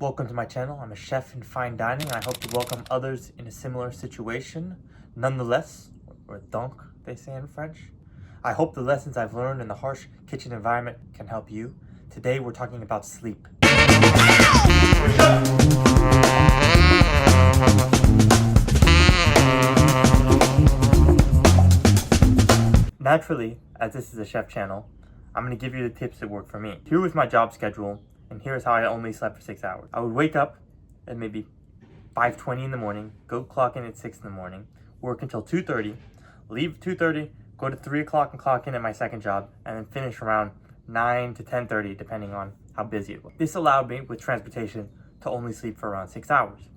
Welcome to my channel. I'm a chef in fine dining, and I hope to welcome others in a similar situation. Nonetheless, or donc, they say in French. I hope the lessons I've learned in the harsh kitchen environment can help you. Today we're talking about sleep. Naturally, as this is a chef channel, I'm going to give you the tips that work for me. Here was my job schedule, and here's how I only slept for 6 hours. I would wake up at maybe 5:20 in the morning, go clock in at 6 in the morning, work until 2:30, leave 2:30, go to 3 o'clock and clock in at my second job, and then finish around 9 to 10:30, depending on how busy it was. This allowed me, with transportation, to only sleep for around 6 hours.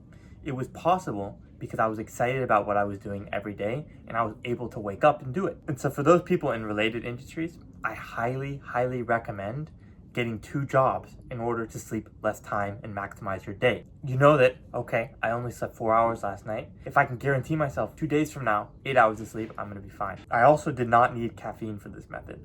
It was possible because I was excited about what I was doing every day, and I was able to wake up and do it. And so for those people in related industries, I highly recommend getting 2 jobs in order to sleep less time and maximize your day. You know that, okay, I only slept 4 hours last night. If I can guarantee myself 2 days from now, 8 hours of sleep, I'm gonna be fine. I also did not need caffeine for this method.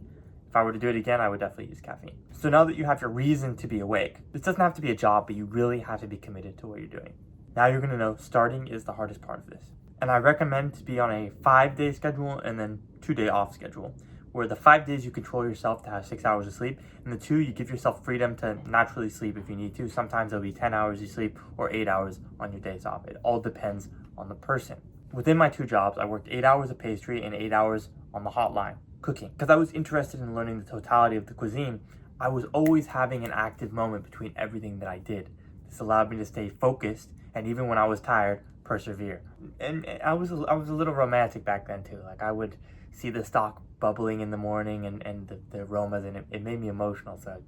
If I were to do it again, I would definitely use caffeine. So now that you have your reason to be awake, this doesn't have to be a job, but you really have to be committed to what you're doing. Now you're gonna know starting is the hardest part of this. And I recommend to be on a 5-day schedule and then 2-day off schedule, where the 5 days you control yourself to have 6 hours of sleep, and the 2 you give yourself freedom to naturally sleep if you need to. Sometimes it'll be 10 hours you sleep or 8 hours on your days off. It all depends on the person. Within my 2 jobs, I worked 8 hours of pastry and 8 hours on the hotline cooking. Because I was interested in learning the totality of the cuisine, I was always having an active moment between everything that I did. This allowed me to stay focused, and even when I was tired, persevere. And I was a little romantic back then too. Like, I would see the stock bubbling in the morning and the aromas, and it made me emotional. So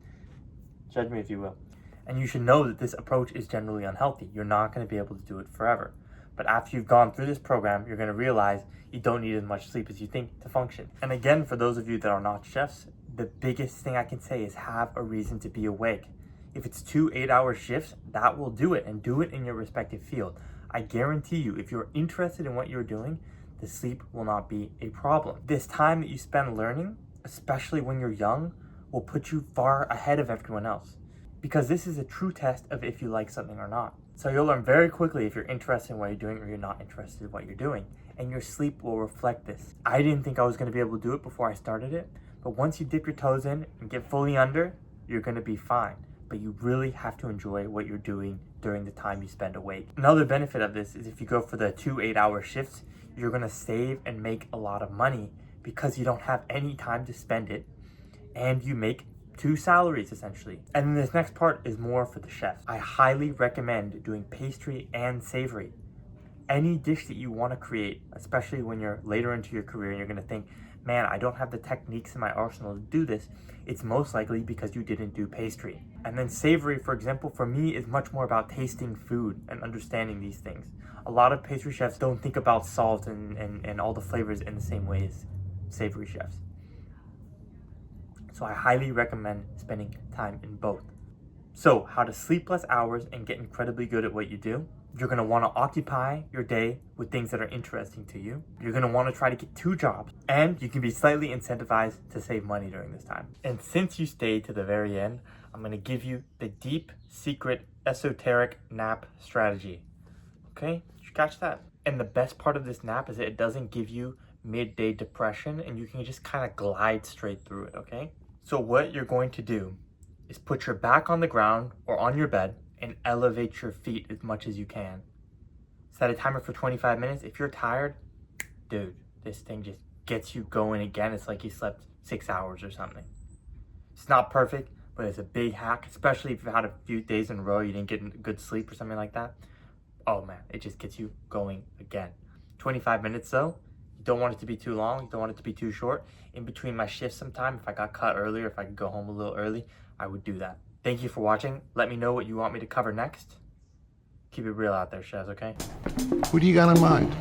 judge me if you will. And you should know that this approach is generally unhealthy. You're not going to be able to do it forever. But after you've gone through this program, you're going to realize you don't need as much sleep as you think to function. And again, for those of you that are not chefs, the biggest thing I can say is have a reason to be awake. If it's 2 8-hour shifts, that will do it, and do it in your respective field. I guarantee you, if you're interested in what you're doing, the sleep will not be a problem. This time that you spend learning, especially when you're young, will put you far ahead of everyone else, because this is a true test of if you like something or not. So you'll learn very quickly if you're interested in what you're doing or you're not interested in what you're doing, and your sleep will reflect this. I didn't think I was going to be able to do it before I started it, but once you dip your toes in and get fully under, you're going to be fine. But you really have to enjoy what you're doing during the time you spend awake. Another benefit of this is if you go for the 2 8-hour shifts, you're gonna save and make a lot of money because you don't have any time to spend it, and you make 2 salaries essentially. And then this next part is more for the chefs. I highly recommend doing pastry and savory. Any dish that you want to create, especially when you're later into your career and you're gonna think, man, I don't have the techniques in my arsenal to do this, it's most likely because you didn't do pastry. And then savory, for example, for me is much more about tasting food and understanding these things. A lot of pastry chefs don't think about salt and all the flavors in the same way as savory chefs. So I highly recommend spending time in both. So how to sleep less hours and get incredibly good at what you do. You're going to want to occupy your day with things that are interesting to you. You're going to want to try to get 2 jobs, and you can be slightly incentivized to save money during this time. And since you stayed to the very end, I'm going to give you the deep, secret, esoteric nap strategy. Okay? Did you catch that? And the best part of this nap is that it doesn't give you midday depression, and you can just kind of glide straight through it, okay? So what you're going to do is put your back on the ground or on your bed and elevate your feet as much as you can. Set a timer for 25 minutes. If you're tired, dude, this thing just gets you going again. It's like you slept 6 hours or something. It's not perfect, but it's a big hack, especially if you've had a few days in a row you didn't get good sleep or something like that. Oh man, it just gets you going again. 25 minutes though. You don't want it to be too long. You don't want it to be too short. In between my shifts sometime, if I got cut earlier, if I could go home a little early, I would do that. Thank you for watching. Let me know what you want me to cover next. Keep it real out there, chefs, okay? What do you got in mind?